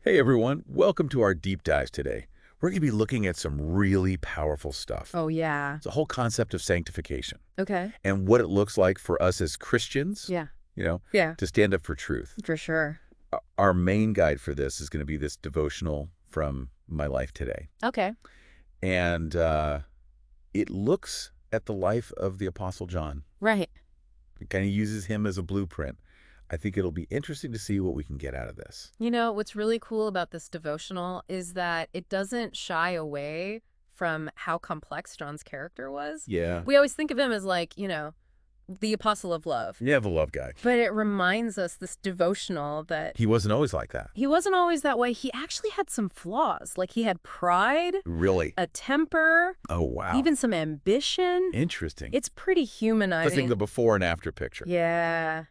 Hey everyone, welcome to our deep dive today. We're going to be looking at some really powerful stuff. Oh, yeah. It's the whole concept of sanctification Okay. and what it looks like for us as Christians, Yeah. you know, Yeah, to stand up for truth. for sure. Our main guide for this is going to be this devotional from my life today. Okay. And it looks at the life of the Apostle John. Right. It kind of uses him as a blueprint. I think it'll be interesting to see what we can get out of this. You know, what's really cool about this devotional is that it doesn't shy away from how complex John's character was. Yeah. We always think of him as like, the apostle of love. Yeah, the love guy. But it reminds us, this devotional, that He wasn't always like that. he wasn't always that way. He actually had some flaws. Like he had pride, Really? a temper, Oh, wow. even some ambition. Interesting. It's pretty Let's humanizing. think the before and after picture. Yeah.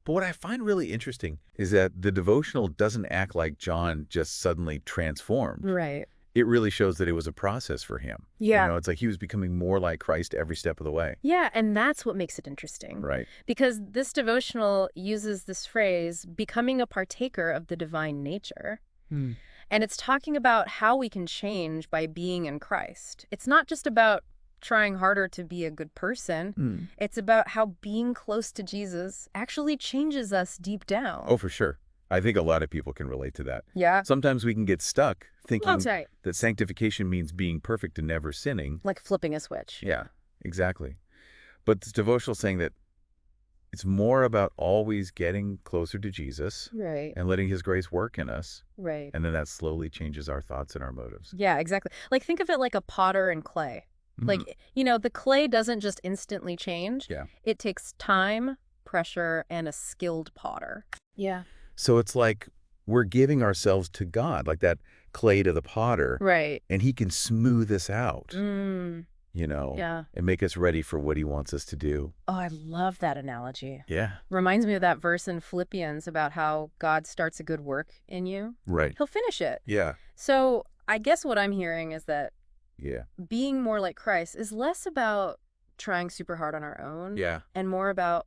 But what I find really interesting is that the devotional doesn't act like John just suddenly transformed. Right. It really shows that it was a process for him. Yeah. You know, it's like he was becoming more like Christ every step of the way. Yeah, and that's what makes it interesting. Right. Because this devotional uses this phrase, becoming a partaker of the divine nature. And it's talking about how we can change by being in Christ. It's not just about trying harder to be a good person. It's about how being close to Jesus actually changes us deep down. Oh, for sure. I think a lot of people can relate to that. Yeah. Sometimes we can get stuck thinking That's right. that sanctification means being perfect and never sinning. Like flipping a switch. Yeah, exactly. But this devotional saying that it's more about always getting closer to Jesus Right. and letting his grace work in us. Right. And then that slowly changes our thoughts and our motives. Yeah, exactly. Like think of it like a potter and clay. Like, the clay doesn't just instantly change. Yeah. It takes time, pressure, and a skilled potter. Yeah. So it's like we're giving ourselves to God, like that clay to the potter, Right. and he can smooth us out, Yeah. and make us ready for what he wants us to do. Oh, I love that analogy. Yeah. Reminds me of that verse in Philippians about how God starts a good work in you. Right. He'll finish it. Yeah. So I guess what I'm hearing is that Yeah. being more like Christ is less about trying super hard on our own Yeah, and more about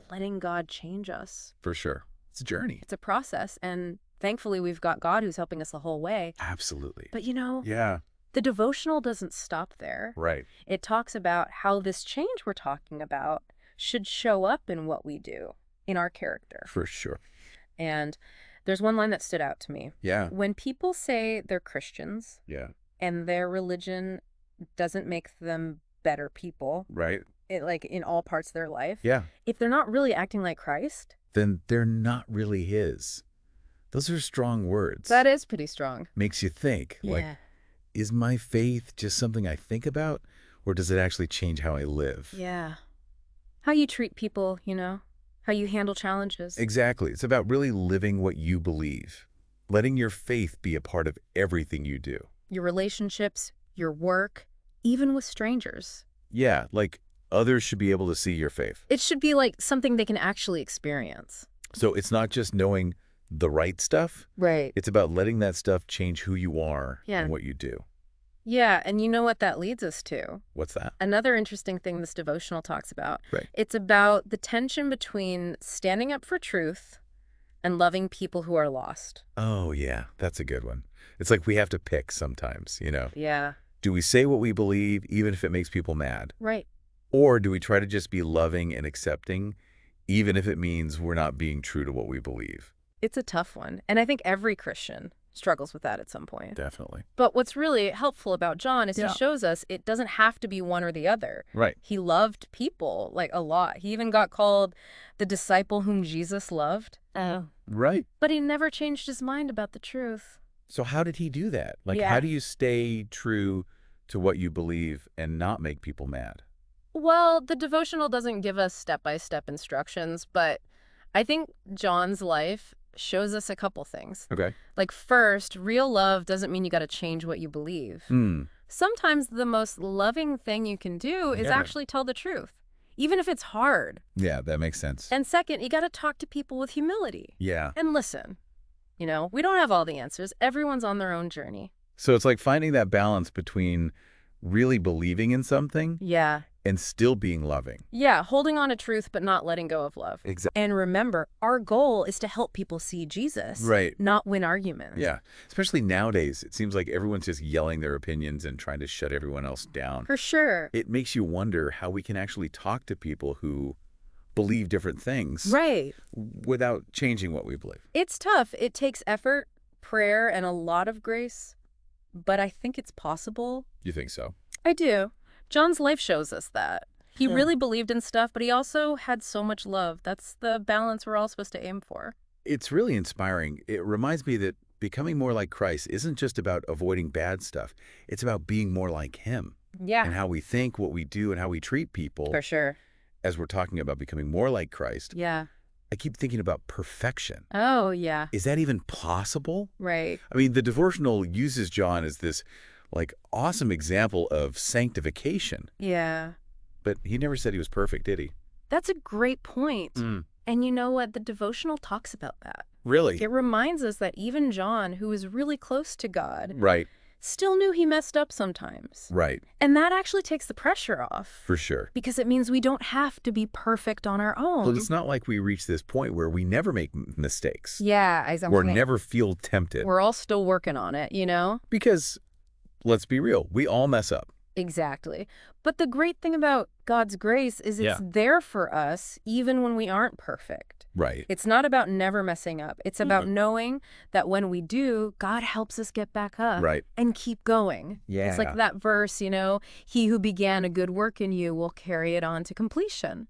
letting God change us. for sure. It's a journey. It's a process, and thankfully we've got God who's helping us the whole way. Absolutely. But Yeah. the devotional doesn't stop there. Right. It talks about how this change we're talking about should show up in what we do, in our character. For sure. And there's one line that stood out to me. Yeah. When people say they're Christians Yeah. and their religion doesn't make them better people, Right. like in all parts of their life, Yeah. if they're not really acting like Christ, Then they're not really his. Those are strong words. that is pretty strong. Makes you think, like, Yeah. is my faith just something I think about, or does it actually change how I live? Yeah. How you treat people, how you handle challenges. Exactly. It's about really living what you believe, letting your faith be a part of everything you do. Your relationships, your work, even with strangers. Yeah, like others should be able to see your faith. It should be like something they can actually experience. So it's not just knowing the right stuff. Right. It's about letting that stuff change who you are Yeah. and what you do. Yeah, and you know what that leads us to? What's that? Another interesting thing this devotional talks about. Right. It's about the tension between standing up for truth and loving people who are lost. Oh, yeah, that's a good one. It's like we have to pick sometimes, Yeah. Do we say what we believe even if it makes people mad? Right. Or do we try to just be loving and accepting even if it means we're not being true to what we believe? It's a tough one. And I think every Christian struggles with that at some point. Definitely. But what's really helpful about John is Yeah. he shows us it doesn't have to be one or the other. Right. He loved people, like, a lot. He even got called the disciple whom Jesus loved. Oh. Right. But he never changed his mind about the truth. So how did he do that? Like, Yeah. how do you stay true to what you believe and not make people mad? Well, the devotional doesn't give us step-by-step instructions, but I think John's life shows us a couple things. Okay. Like, first, real love doesn't mean you got to change what you believe. Sometimes the most loving thing you can do is Yeah. actually tell the truth, even if it's hard. Yeah, that makes sense. And second, you got to talk to people with humility Yeah. and listen. We don't have all the answers. Everyone's on their own journey. So it's like finding that balance between really believing in something Yeah. and still being loving. Yeah, holding on to truth but not letting go of love. Exactly. And remember, our goal is to help people see Jesus, Right. not win arguments. Yeah. Especially nowadays, it seems like everyone's just yelling their opinions and trying to shut everyone else down. For sure. It makes you wonder how we can actually talk to people who believe different things Right. without changing what we believe. It's tough. It takes effort, prayer, and a lot of grace, but I think it's possible. You think so? I do. John's life shows us that. He really believed in stuff, but he also had so much love. That's the balance we're all supposed to aim for. It's really inspiring. It reminds me that becoming more like Christ isn't just about avoiding bad stuff. It's about being more like him. Yeah. And how we think, what we do, and how we treat people. For sure. As we're talking about becoming more like Christ. Yeah. I keep thinking about perfection. Oh, yeah. Is that even possible? Right. I mean, the devotional uses John as this, like, awesome example of sanctification. Yeah. But he never said he was perfect, did he? That's a great point. And you know what? The devotional talks about that. Really? It reminds us that even John, who is really close to God, Right. still knew he messed up sometimes. Right. And that actually takes the pressure off. For sure. Because it means we don't have to be perfect on our own. Well, it's not like we reach this point where we never make mistakes. Yeah, Or never feel tempted. We're all still working on it, you know? Because, let's be real, we all mess up. Exactly. But the great thing about God's grace is it's there for us even when we aren't perfect. Right. It's not about never messing up. It's about knowing that when we do, God helps us get back up and keep going. Yeah. It's like that verse, you know, he who began a good work in you will carry it on to completion.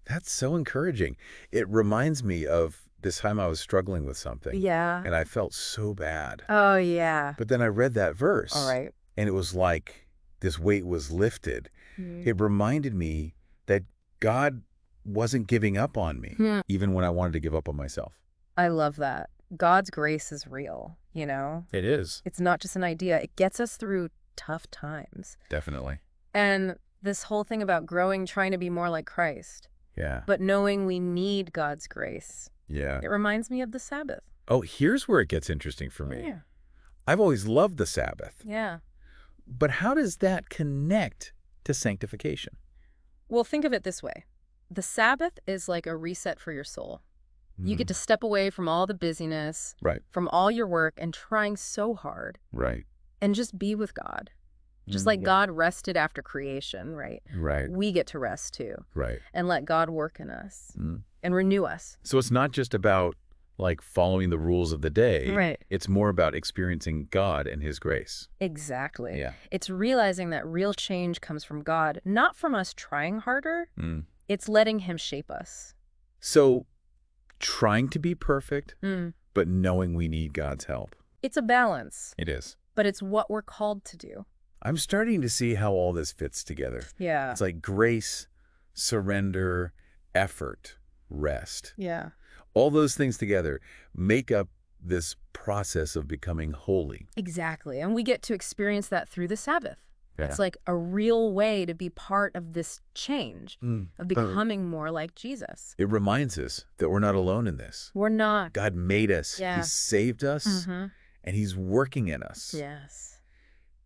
That's so encouraging. It reminds me of this time I was struggling with something. Yeah. And I felt so bad. Oh, yeah. But then I read that verse. All right. And it was like this weight was lifted. It reminded me that God wasn't giving up on me, even when I wanted to give up on myself. I love that. God's grace is real, you know? It is. It's not just an idea. It gets us through tough times. Definitely. And this whole thing about growing, trying to be more like Christ. Yeah. But knowing we need God's grace. Yeah. It reminds me of the Sabbath. Oh, here's where it gets interesting for me. Yeah. I've always loved the Sabbath. Yeah. But how does that connect to sanctification? Well, think of it this way. The Sabbath is like a reset for your soul. You get to step away from all the busyness, from all your work and trying so hard, and just be with God. Just like God rested after creation, right? We get to rest too. And let God work in us and renew us. So it's not just about like following the rules of the day. Right. It's more about experiencing God and his grace. Exactly. Yeah. It's realizing that real change comes from God, not from us trying harder. It's letting him shape us. So trying to be perfect, but knowing we need God's help. It's a balance. It is. But it's what we're called to do. I'm starting to see how all this fits together. Yeah. It's like grace, surrender, effort, rest. Yeah. All those things together make up this process of becoming holy. Exactly. And we get to experience that through the Sabbath. Yeah. It's like a real way to be part of this change, of becoming more like Jesus. It reminds us that we're not alone in this. We're not. God made us. Yeah. He saved us. And he's working in us. Yes.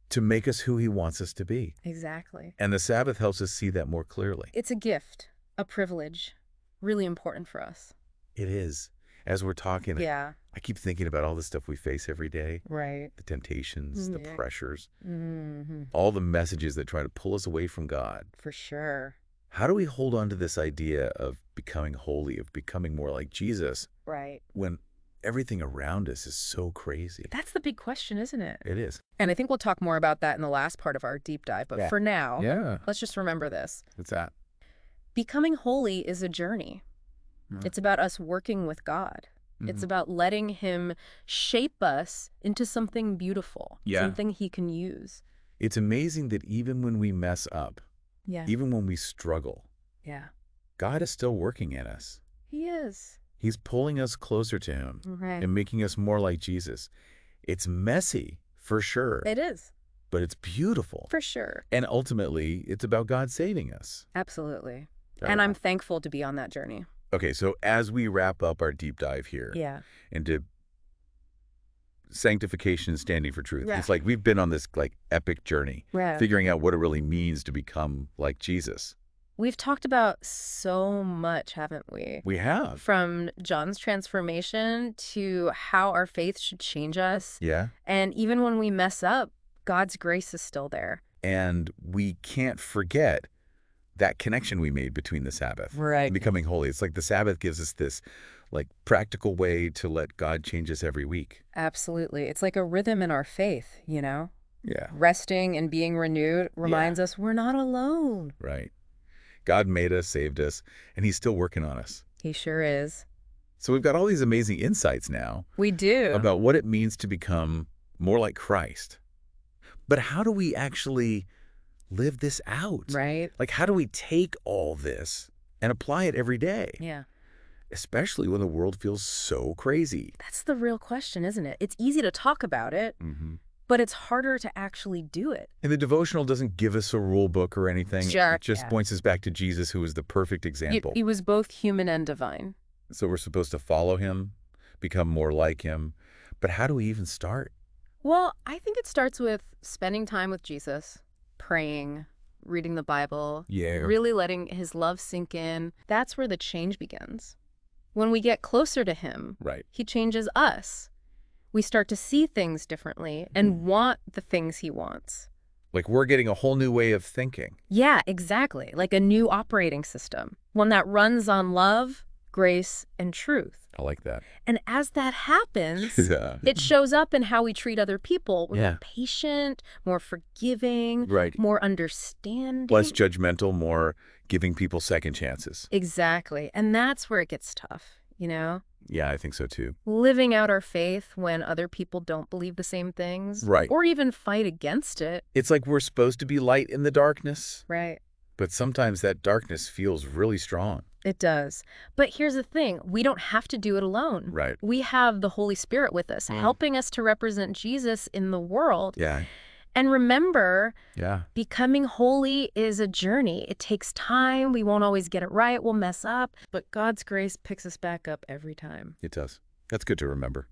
To make us who he wants us to be. Exactly. And the Sabbath helps us see that more clearly. It's a gift, a privilege, really important for us. It is. As we're talking, Yeah. I keep thinking about all the stuff we face every day. Right. The temptations, the pressures, Mm-hmm. all the messages that try to pull us away from God. For sure. How do we hold on to this idea of becoming holy, of becoming more like Jesus, Right. when everything around us is so crazy? That's the big question, isn't it? It is. And I think we'll talk more about that in the last part of our deep dive. But for now, let's just remember this. What's that? Becoming holy is a journey. It's about us working with God. It's about letting him shape us into something beautiful, something he can use. It's amazing that even when we mess up, Yeah. even when we struggle, Yeah. God is still working in us. He is. He's pulling us closer to him Right. and making us more like Jesus. It's messy, for sure, It is. but it's beautiful. For sure. And ultimately, it's about God saving us. Absolutely. And I'm thankful to be on that journey. Okay, so as we wrap up our deep dive here, Yeah. and to sanctification standing for truth. Yeah. It's like we've been on this like epic journey, Yeah. figuring out what it really means to become like Jesus. We've talked about so much, haven't we? We have. From John's transformation to how our faith should change us. Yeah. And even when we mess up, God's grace is still there. And we can't forget that connection we made between the Sabbath and becoming holy. It's like the Sabbath gives us this like practical way to let God change us every week. Absolutely. It's like a rhythm in our faith, you know? Yeah. Resting and being renewed reminds us we're not alone. Right. God made us, saved us, and he's still working on us. He sure is. So we've got all these amazing insights now We do. about what it means to become more like Christ. But how do we actually live this out? Right? Like, how do we take all this and apply it every day? Yeah. Especially when the world feels so crazy. That's the real question, isn't it? It's easy to talk about it, but it's harder to actually do it. And the devotional doesn't give us a rule book or anything. Sure, It just points us back to Jesus, who is the perfect example. He was both human and divine. So we're supposed to follow him, become more like him. But how do we even start? Well, I think it starts with spending time with Jesus, praying, reading the Bible, really letting his love sink in. That's where the change begins. When we get closer to him, he changes us. We start to see things differently and want the things he wants. Like we're getting a whole new way of thinking. Yeah, exactly. Like a new operating system, one that runs on love, grace, and truth. I like that. And as that happens, it shows up in how we treat other people. We're more patient, more forgiving, more understanding. Less judgmental, more giving people second chances. Exactly. And that's where it gets tough, you know? Yeah, I think so too. Living out our faith when other people don't believe the same things. Or even fight against it. It's like we're supposed to be light in the darkness. Right. But sometimes that darkness feels really strong. It does. But here's the thing. We don't have to do it alone. Right. We have the Holy Spirit with us, helping us to represent Jesus in the world. Yeah. And remember, becoming holy is a journey. It takes time. We won't always get it right. We'll mess up. But God's grace picks us back up every time. It does. That's good to remember.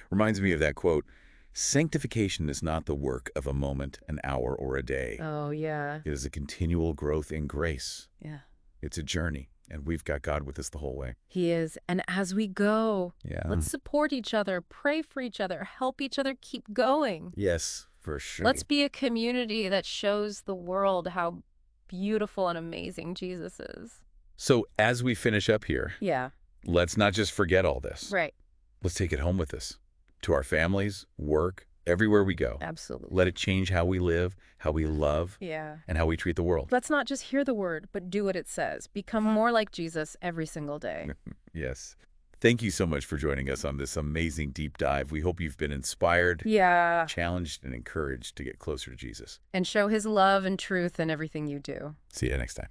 Reminds me of that quote, sanctification is not the work of a moment, an hour, or a day. Oh, yeah. It is a continual growth in grace. Yeah. It's a journey, and we've got God with us the whole way. He is. And as we go, let's support each other, pray for each other, help each other keep going. Yes, for sure. Let's be a community that shows the world how beautiful and amazing Jesus is. So as we finish up here, let's not just forget all this. Right. Let's take it home with us, to our families, work, everywhere we go. Absolutely. Let it change how we live, how we love, and how we treat the world. Let's not just hear the word, but do what it says. Become more like Jesus every single day. Yes. Thank you so much for joining us on this amazing deep dive. We hope you've been inspired, challenged, and encouraged to get closer to Jesus. And show his love and truth in everything you do. See you next time.